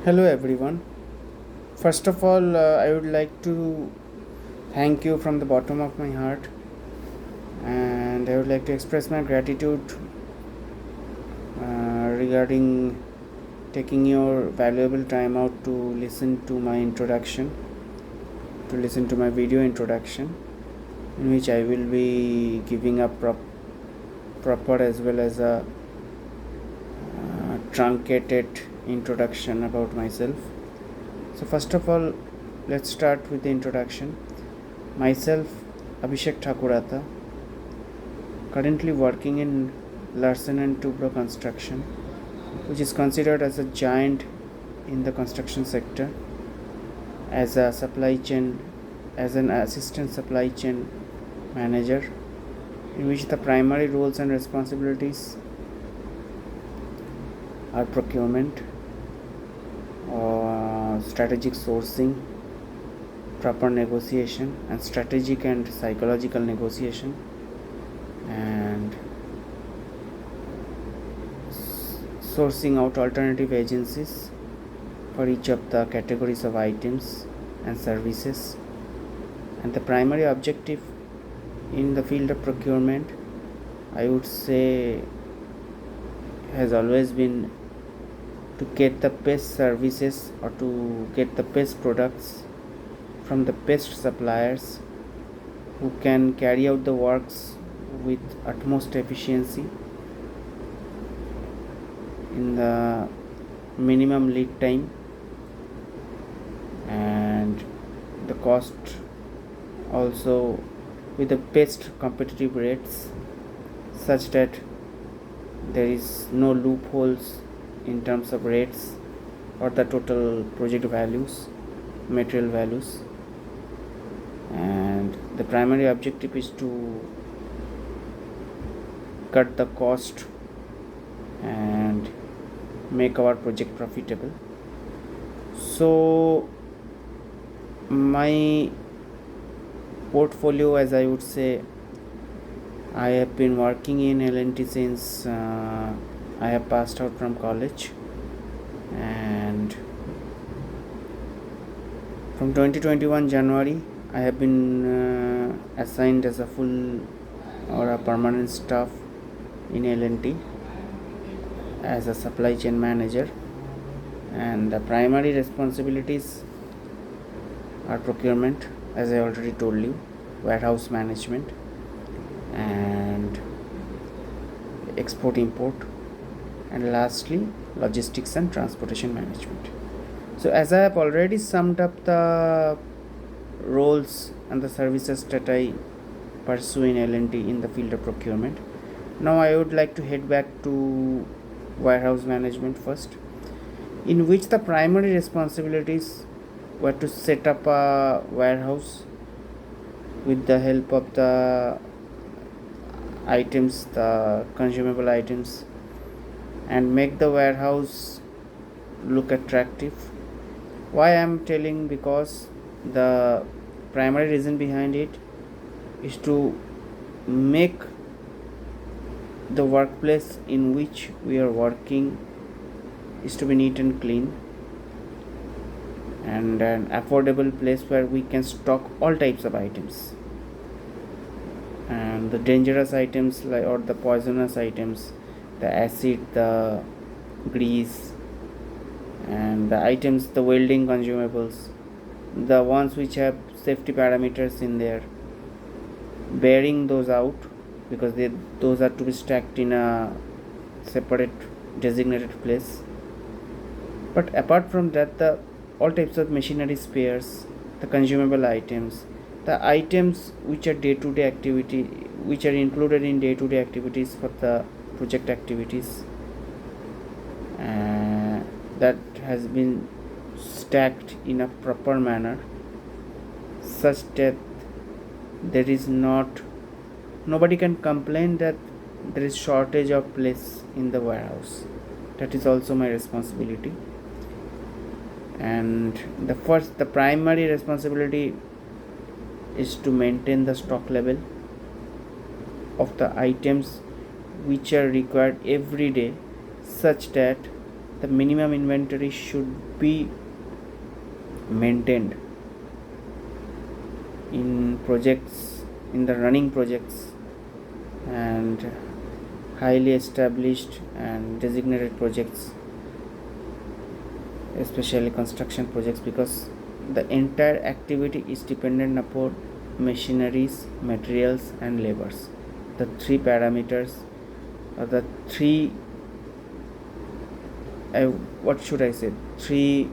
Hello everyone. First of all, I would like to thank you from the bottom of my heart, and I would like to express my gratitude regarding taking your valuable time out to listen to my introduction, to listen to my video introduction, in which I will be giving a proper as well as a truncated introduction about myself. So, first of all, let's start with the introduction. Myself, Abhishek Thakurata, currently working in Larsen and Toubro Construction, which is considered as a giant in the construction sector, as a supply chain, as an assistant supply chain manager, in which the primary roles and responsibilities are procurement, strategic sourcing, proper negotiation, and strategic and psychological negotiation, and sourcing out alternative agencies for each of the categories of items and services. And the primary objective in the field of procurement, I would say, has always been to get the best services or to get the best products from the best suppliers who can carry out the works with utmost efficiency in the minimum lead time and the cost also with the best competitive rates, such that there is no loopholes in terms of rates or the total project values, material values. And the primary objective is to cut the cost and make our project profitable. So my portfolio, as I would say, I have been working in L&T since I have passed out from college, and from 2021 January I have been assigned as a full or a permanent staff in L&T as a supply chain manager, and the primary responsibilities are procurement, as I already told you, warehouse management, and export import, and lastly logistics and transportation management. So as I have already summed up the roles and the services that I pursue in L&T in the field of procurement, now I would like to head back to warehouse management first, in which the primary responsibilities were to set up a warehouse with the help of the items, the consumable items, and make the warehouse look attractive. Why I am telling? Because the primary reason behind it is to make the workplace in which we are working is to be neat and clean, and an affordable place where we can stock all types of items, and the dangerous items like or the poisonous items, the acid, the grease, and the items, the welding consumables, the ones which have safety parameters in there, bearing those out, because those are to be stacked in a separate designated place. But apart from that, the all types of machinery spares, the consumable items, the items which are day-to-day activity, which are included in day-to-day activities for the project activities, that has been stacked in a proper manner, such that there is nobody can complain that there is shortage of place in the warehouse. That is also my responsibility. And the primary responsibility is to maintain the stock level of the items which are required every day, such that the minimum inventory should be maintained in projects, in the running projects, and highly established and designated projects, especially construction projects, because the entire activity is dependent upon machineries, materials, and labors. The three parameters, or the three, what should I say, three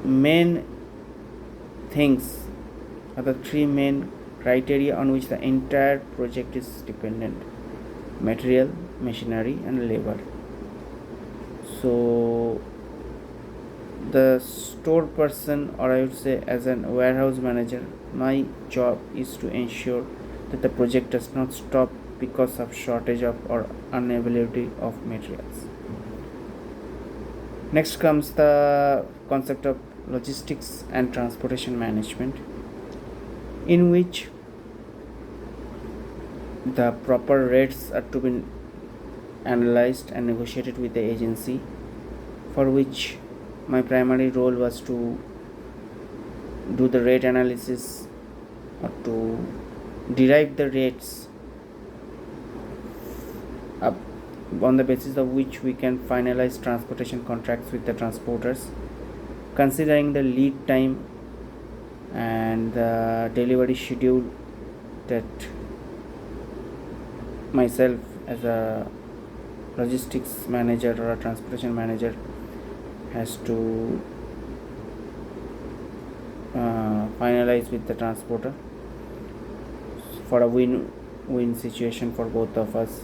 main things, or the three main criteria on which the entire project is dependent: material, machinery, and labor. So the store person, or I would say as a warehouse manager, my job is to ensure that the project does not stop because of shortage of or unavailability of materials. Next comes the concept of logistics and transportation management, in which the proper rates are to be analyzed and negotiated with the agency, for which my primary role was to do the rate analysis, or to derive the rates up on the basis of which we can finalize transportation contracts with the transporters, considering the lead time and the delivery schedule that myself as a logistics manager or a transportation manager has to finalize with the transporter for a win-win situation for both of us,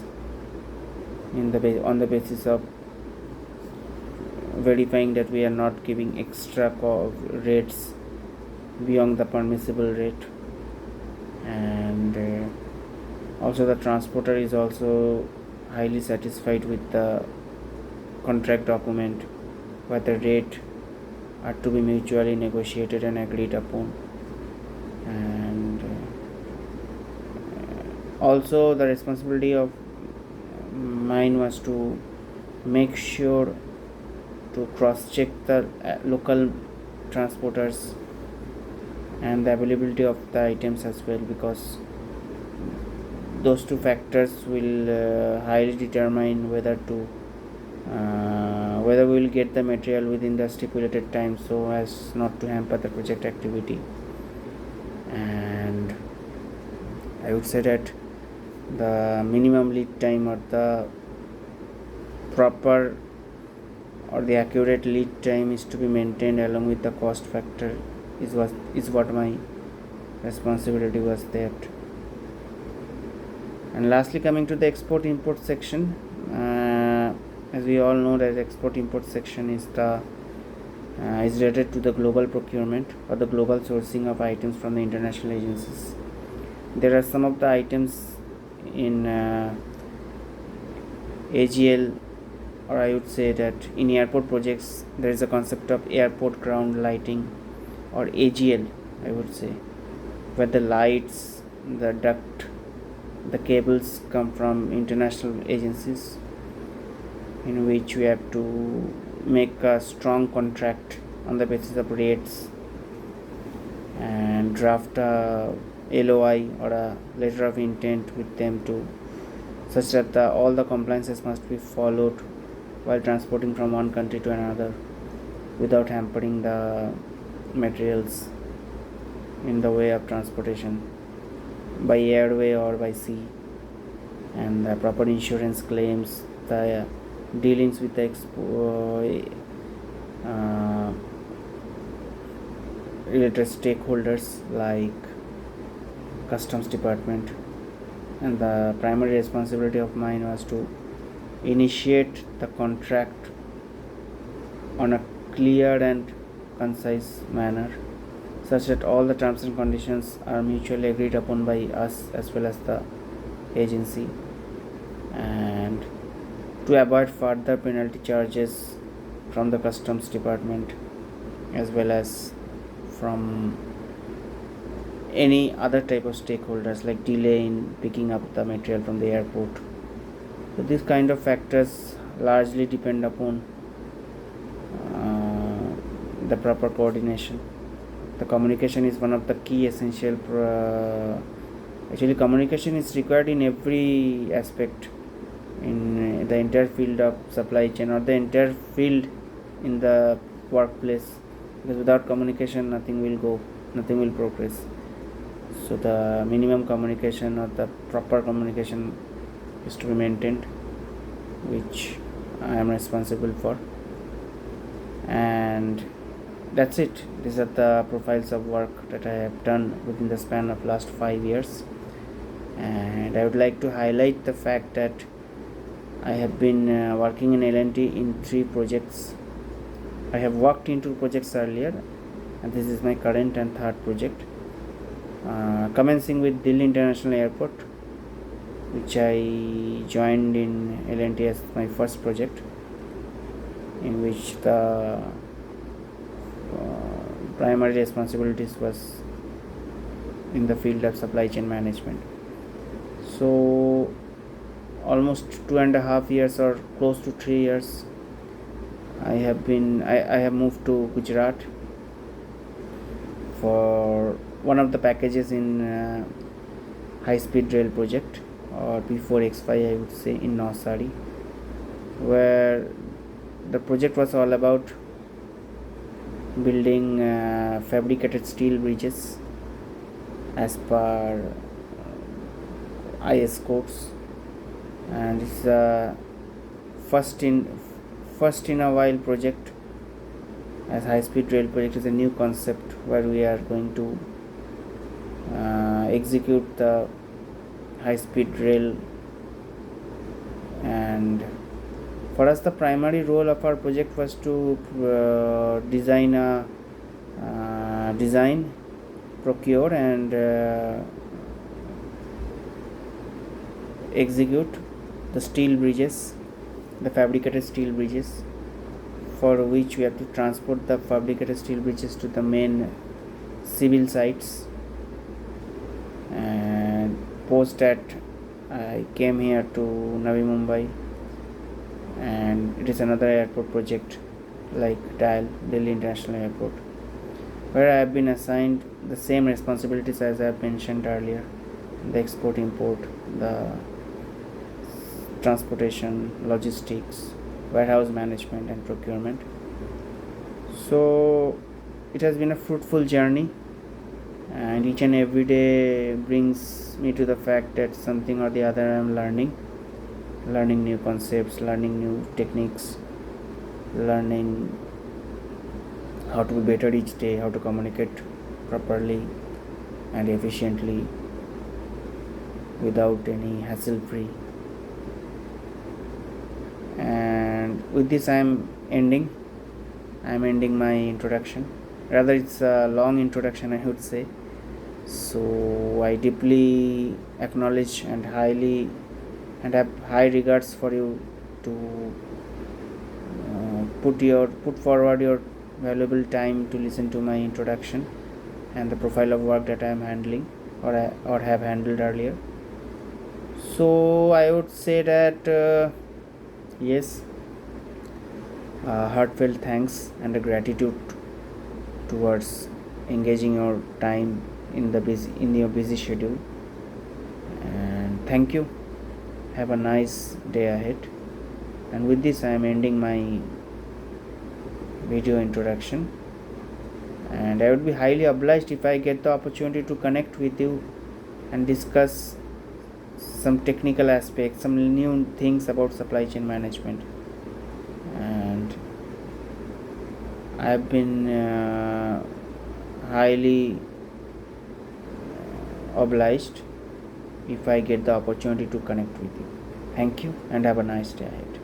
on the basis of verifying that we are not giving extra rates beyond the permissible rate, and also the transporter is also highly satisfied with the contract document, where the rate are to be mutually negotiated and agreed upon. And also the responsibility of mine was to make sure to cross-check the local transporters and the availability of the items as well, because those two factors will highly determine whether we will get the material within the stipulated time, so as not to hamper the project activity. And I would say that the minimum lead time, or the proper or the accurate lead time, is to be maintained along with the cost factor, is what my responsibility was there. And lastly, coming to the export import section, as we all know that export import section is related to the global procurement or the global sourcing of items from the international agencies. There are some of the items in AGL, or I would say that in airport projects there is a concept of airport ground lighting, or AGL I would say, where the lights, the duct, the cables come from international agencies, in which we have to make a strong contract on the basis of rates and draft a LOI, or a letter of intent, with them to such that all the compliances must be followed while transporting from one country to another without hampering the materials in the way of transportation by airway or by sea, and the proper insurance claims, the dealings with the related stakeholders like customs department. And the primary responsibility of mine was to initiate the contract on a clear and concise manner, such that all the terms and conditions are mutually agreed upon by us as well as the agency, and to avoid further penalty charges from the customs department as well as from any other type of stakeholders, like delay in picking up the material from the airport. So these kind of factors largely depend upon the proper coordination. The communication is one of the key essential. Actually, communication is required in every aspect in the entire field of supply chain or the entire field in the workplace, because without communication nothing will go, nothing will progress. So the minimum communication or the proper communication is to be maintained, which I am responsible for. And that's it. These are the profiles of work that I have done within the span of last 5 years. And I would like to highlight the fact that I have been working in L&T in 3 projects. I have worked in 2 projects earlier, and this is my current and third project. Commencing with Delhi International Airport, which I joined in L&T as my first project, in which the primary responsibilities was in the field of supply chain management. So almost 2.5 years or close to 3 years I have moved to Gujarat for one of the packages in high speed rail project, or P4X5 I would say, in Navsari, where the project was all about building fabricated steel bridges as per IS codes, and it's a first in a while project, as high speed rail project is a new concept where we are going to execute the high speed rail. And for us, the primary role of our project was to design, procure and execute the steel bridges, the fabricated steel bridges, for which we have to transport the fabricated steel bridges to the main civil sites. And post that, I came here to Navi Mumbai, and it is another airport project like DIAL, Delhi International Airport, where I have been assigned the same responsibilities as I have mentioned earlier: the export, import, the transportation, logistics, warehouse management and procurement. So it has been a fruitful journey, and each and every day brings me to the fact that something or the other I am learning new concepts, learning new techniques, learning how to be better each day, how to communicate properly and efficiently without any hassle free. And with this I am ending my introduction. Rather, it's a long introduction, I would say. So I deeply acknowledge and have high regards for you to put forward your valuable time to listen to my introduction and the profile of work that I am handling or have handled earlier. So I would say that yes, heartfelt thanks and a gratitude towards engaging your time in your busy schedule, and thank you. Have a nice day ahead. And with this I am ending my video introduction, and I would be highly obliged if I get the opportunity to connect with you and discuss some technical aspects, some new things about supply chain management. And I have been highly obliged if I get the opportunity to connect with you. Thank you and have a nice day ahead.